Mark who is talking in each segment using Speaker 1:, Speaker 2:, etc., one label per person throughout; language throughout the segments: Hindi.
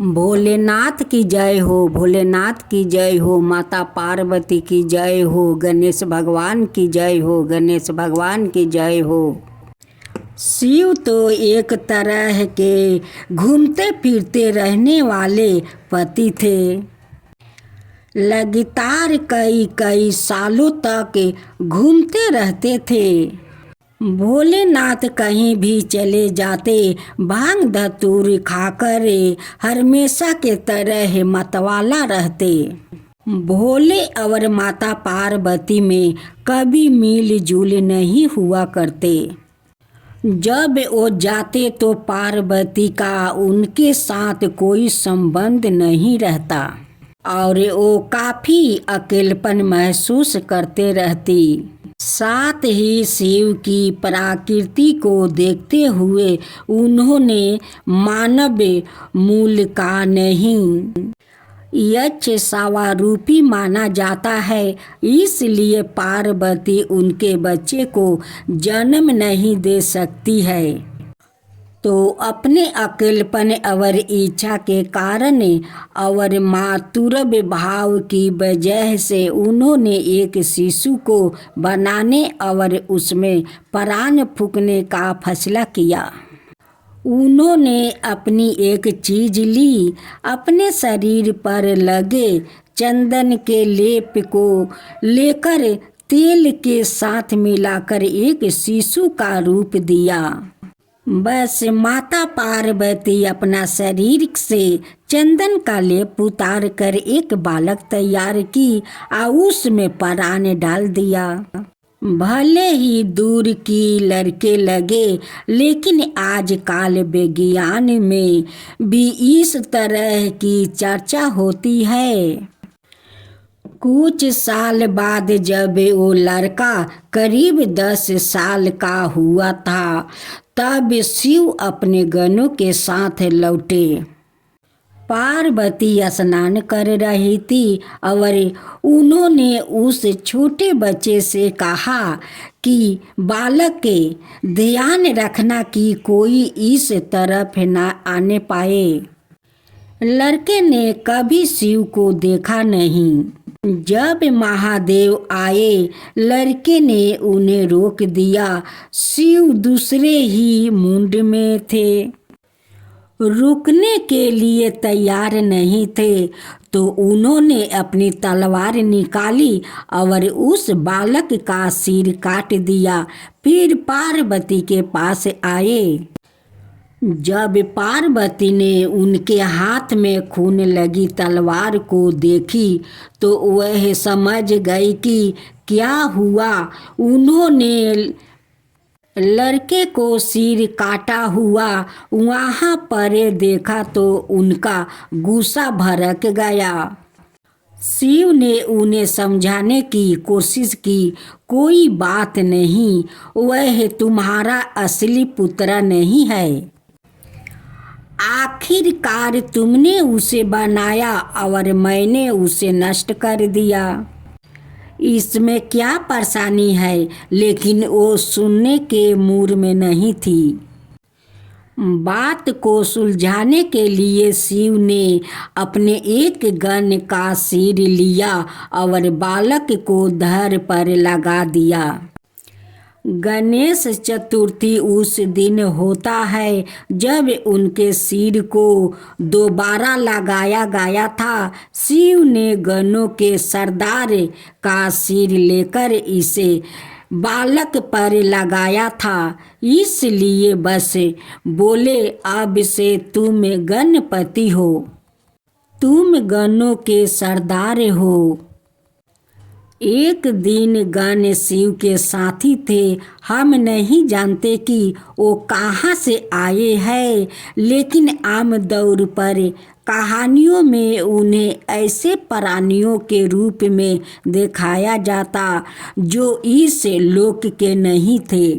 Speaker 1: भोलेनाथ की जय हो, भोलेनाथ की जय हो, माता पार्वती की जय हो, गणेश भगवान की जय हो, गणेश भगवान की जय हो। शिव तो एक तरह के घूमते फिरते रहने वाले पति थे। लगातार कई कई सालों तक घूमते रहते थे। भोलेनाथ कहीं भी चले जाते भांग धतूर खाकर हमेशा के तरह मतवाला रहते। भोले और माता पार्वती में कभी मिल जुल नहीं हुआ करते। जब वो जाते तो पार्वती का उनके साथ कोई संबंध नहीं रहता और वो काफी अकेलापन महसूस करते रहती। साथ ही शिव की प्रकृति को देखते हुए उन्होंने मानव मूल का नहीं यक्ष स्वारूपी माना जाता है, इसलिए पार्वती उनके बच्चे को जन्म नहीं दे सकती है। तो अपने अकेलेपन और इच्छा के कारण और मातृत्व भाव की वजह से उन्होंने एक शिशु को बनाने और उसमें प्राण फूंकने का फैसला किया। उन्होंने अपनी एक चीज ली, अपने शरीर पर लगे चंदन के लेप को लेकर तेल के साथ मिलाकर एक शिशु का रूप दिया। बस माता पार्वती अपना शरीर से चंदन का लेप उतार कर एक बालक तैयार की और उसमें प्राण डाल दिया। भले ही दूर की लड़के लगे, लेकिन आजकल विज्ञान में भी इस तरह की चर्चा होती है। कुछ साल बाद जब वो लड़का करीब 10 साल का हुआ था, तब शिव अपने गणों के साथ लौटे। पार्वती स्नान कर रही थी और उन्होंने उस छोटे बच्चे से कहा कि बालक के ध्यान रखना कि कोई इस तरफ न आने पाए। लड़के ने कभी शिव को देखा नहीं। जब महादेव आए, लड़के ने उन्हें रोक दिया। शिव दूसरे ही मुंड में थे, रुकने के लिए तैयार नहीं थे, तो उन्होंने अपनी तलवार निकाली और उस बालक का सिर काट दिया। फिर पार्वती के पास आए। जब पार्वती ने उनके हाथ में खून लगी तलवार को देखी तो वह समझ गई कि क्या हुआ। उन्होंने लड़के को सिर काटा हुआ वहां पर देखा तो उनका गुस्सा भड़क गया। शिव ने उन्हें समझाने की कोशिश की, कोई बात नहीं, वह तुम्हारा असली पुत्र नहीं है। आखिरकार तुमने उसे बनाया और मैंने उसे नष्ट कर दिया, इसमें क्या परेशानी है। लेकिन वो सुनने के मूड में नहीं थी। बात को सुलझाने के लिए शिव ने अपने एक गण का सिर लिया और बालक को धड़ पर लगा दिया। गणेश चतुर्थी उस दिन होता है जब उनके सिर को दोबारा लगाया गया था। शिव ने गणों के सरदार का सिर लेकर इसे बालक पर लगाया था, इसलिए बस बोले अब से तुम गणपति हो, तुम गणों के सरदार हो। एक दिन गण शिव के साथी थे। हम नहीं जानते कि वो कहाँ से आए हैं, लेकिन आम तौर पर कहानियों में उन्हें ऐसे प्राणियों के रूप में दिखाया जाता जो इस लोक के नहीं थे।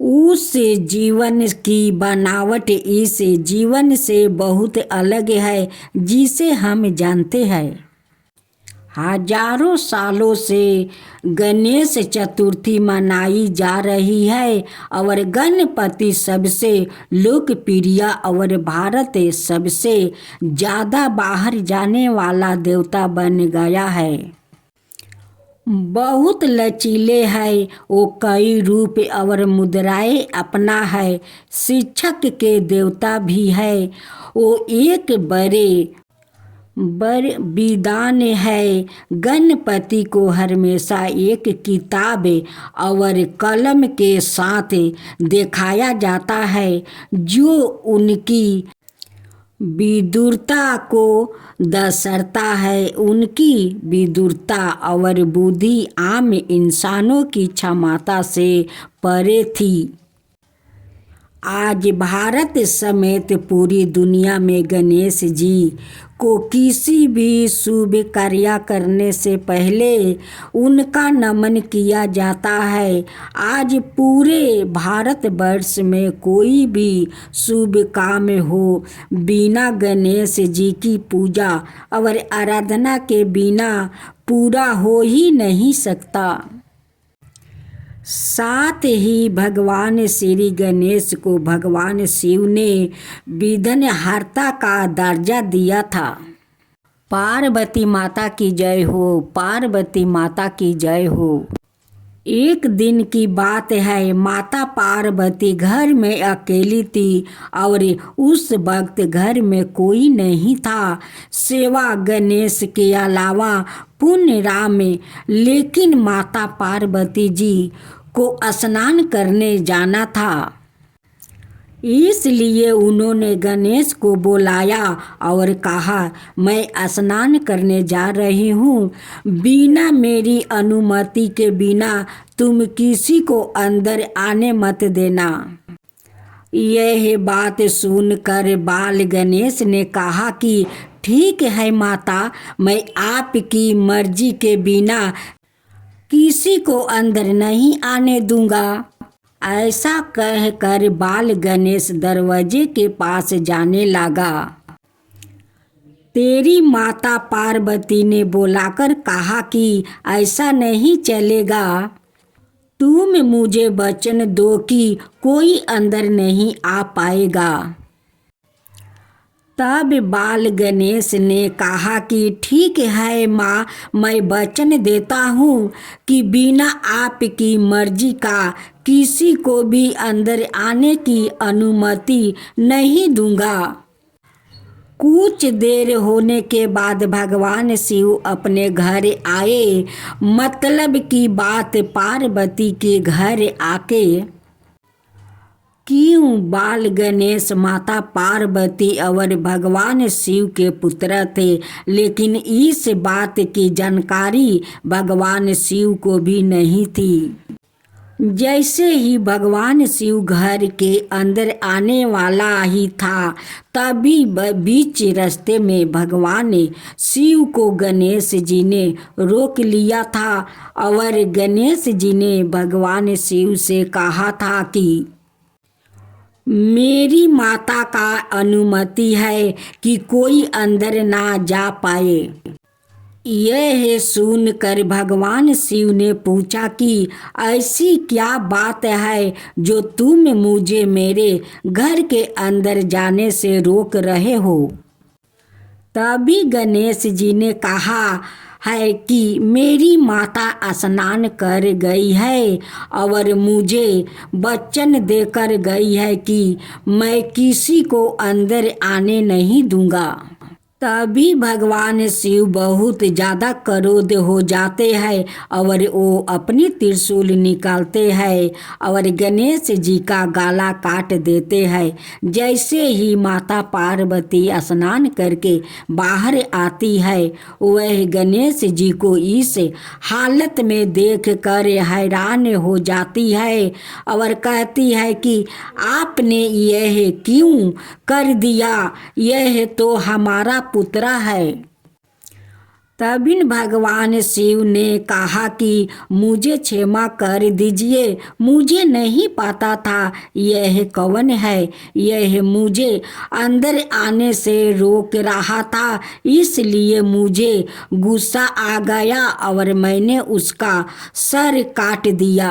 Speaker 1: उस जीवन की बनावट इस जीवन से बहुत अलग है जिसे हम जानते हैं। हजारों सालों से गणेश चतुर्थी मनाई जा रही है और गणपति सबसे लोकप्रिय और भारत सबसे ज़्यादा बाहर जाने वाला देवता बन गया है। बहुत लचीले है वो, कई रूप और मुद्राएं अपना है। शिक्षक के देवता भी है वो, एक बड़े विद्वान है। गणपति को हमेशा एक किताब और कलम के साथ दिखाया जाता है जो उनकी विदुरता को दर्शाता है। उनकी विदुरता और बुद्धि आम इंसानों की क्षमता से परे थी। आज भारत समेत पूरी दुनिया में गणेश जी को किसी भी शुभ कार्य करने से पहले उनका नमन किया जाता है। आज पूरे भारतवर्ष में कोई भी शुभ काम हो, बिना गणेश जी की पूजा और आराधना के बिना पूरा हो ही नहीं सकता। साथ ही भगवान श्री गणेश को भगवान शिव ने विघ्नहर्ता का दर्जा दिया था। पार्वती माता की जय हो, पार्वती माता की जय हो। एक दिन की बात है, माता पार्वती घर में अकेली थी और उस वक्त घर में कोई नहीं था सिवा गणेश के अलावा पुण्य राम में। लेकिन माता पार्वती जी को स्नान करने जाना था, इसलिए उन्होंने गणेश को बुलाया और कहा, मैं स्नान करने जा रही हूँ, बिना मेरी अनुमति के बिना तुम किसी को अंदर आने मत देना। यह बात सुनकर बाल गणेश ने कहा कि ठीक है माता, मैं आपकी मर्जी के बिना किसी को अंदर नहीं आने दूंगा। ऐसा कहकर बाल गणेश दरवाजे के पास जाने लगा। तेरी माता पार्वती ने बुलाकर कहा कि ऐसा नहीं चलेगा, तुम मुझे वचन दो कि कोई अंदर नहीं आ पाएगा। तब बाल गणेश ने कहा कि ठीक है माँ, मैं वचन देता हूँ कि बिना आपकी मर्जी का किसी को भी अंदर आने की अनुमति नहीं दूंगा। कुछ देर होने के बाद भगवान शिव अपने घर आए। मतलब की बात, पार्वती के घर आके क्यों बाल गणेश माता पार्वती और भगवान शिव के पुत्र थे, लेकिन इस बात की जानकारी भगवान शिव को भी नहीं थी। जैसे ही भगवान शिव घर के अंदर आने वाला ही था, तभी बीच रास्ते में भगवान शिव को गणेश जी ने रोक लिया था और गणेश जी ने भगवान शिव से कहा था कि मेरी माता का अनुमति है कि कोई अंदर ना जा पाए। यह सुनकर भगवान शिव ने पूछा कि ऐसी क्या बात है जो तुम मुझे मेरे घर के अंदर जाने से रोक रहे हो। तभी गणेश जी ने कहा है कि मेरी माता स्नान कर गई है और मुझे वचन देकर गई है कि मैं किसी को अंदर आने नहीं दूंगा। तभी भगवान शिव बहुत ज़्यादा क्रोध हो जाते हैं और वो अपनी त्रिशूल निकालते हैं और गणेश जी का गला काट देते हैं। जैसे ही माता पार्वती स्नान करके बाहर आती है, वह गणेश जी को इस हालत में देख कर हैरान हो जाती है और कहती है कि आपने यह क्यों कर दिया, यह तो हमारा पुत्र है। तभी भगवान शिव ने कहा कि मुझे क्षमा कर दीजिए, मुझे नहीं पता था यह कौन है। यह मुझे अंदर आने से रोक रहा था, इसलिए मुझे गुस्सा आ गया और मैंने उसका सर काट दिया।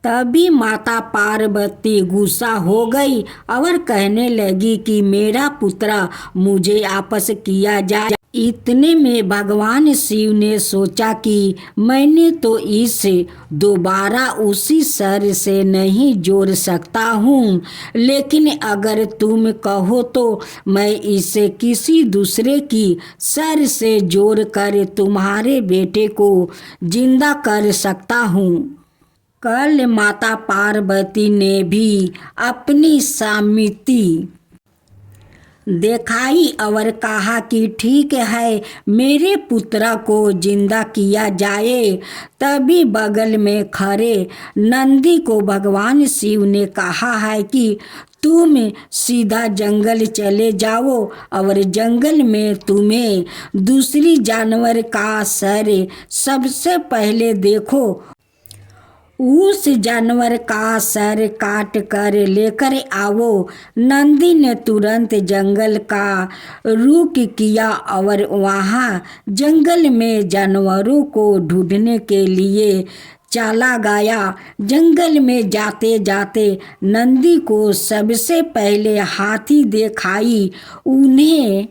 Speaker 1: तभी माता पार्वती गुस्सा हो गई और कहने लगी कि मेरा पुत्र मुझे वापस किया जाए। इतने में भगवान शिव ने सोचा कि मैंने तो इसे दोबारा उसी सर से नहीं जोड़ सकता हूँ, लेकिन अगर तुम कहो तो मैं इसे किसी दूसरे की सर से जोड़कर तुम्हारे बेटे को जिंदा कर सकता हूँ। कल माता पार्वती ने भी अपनी सहमति दिखाई और कहा कि ठीक है, मेरे पुत्र को जिंदा किया जाए। तभी बगल में खड़े नंदी को भगवान शिव ने कहा है कि तुम सीधा जंगल चले जाओ और जंगल में तुम्हें दूसरी जानवर का सर सबसे पहले देखो, उस जानवर का सर काट कर लेकर आओ। नंदी ने तुरंत जंगल का रुख किया और वहाँ जंगल में जानवरों को ढूंढने के लिए चला गया। जंगल में जाते जाते नंदी को सबसे पहले हाथी दिखाई। उन्हें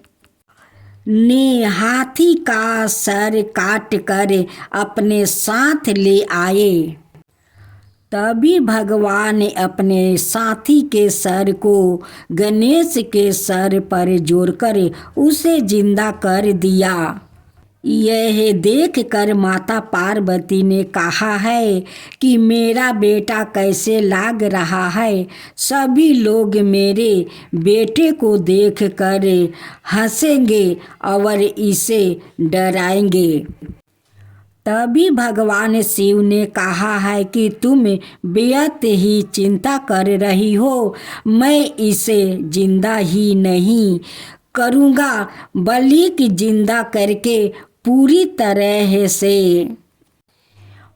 Speaker 1: ने हाथी का सर काट कर अपने साथ ले आए। तभी भगवान ने अपने साथी के सर को गणेश के सर पर जोड़कर उसे जिंदा कर दिया। यह देखकर माता पार्वती ने कहा है कि मेरा बेटा कैसे लग रहा है। सभी लोग मेरे बेटे को देखकर हंसेंगे और इसे डराएंगे। तभी भगवान शिव ने कहा है कि तुम बेहद ही चिंता कर रही हो, मैं इसे जिंदा ही नहीं करूँगा बल्कि जिंदा करके पूरी तरह से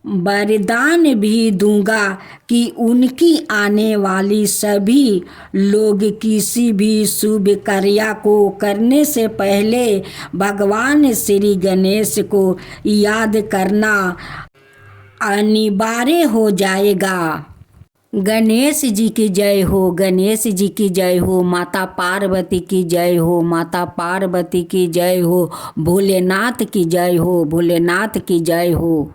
Speaker 1: वरदान भी दूंगा कि उनकी आने वाली सभी लोग किसी भी शुभ कार्य को करने से पहले भगवान श्री गणेश को याद करना अनिवार्य हो जाएगा। गणेश जी की जय हो, गणेश जी की जय हो, माता पार्वती की जय हो, माता पार्वती की जय हो, भोलेनाथ की जय हो, भोलेनाथ की जय हो।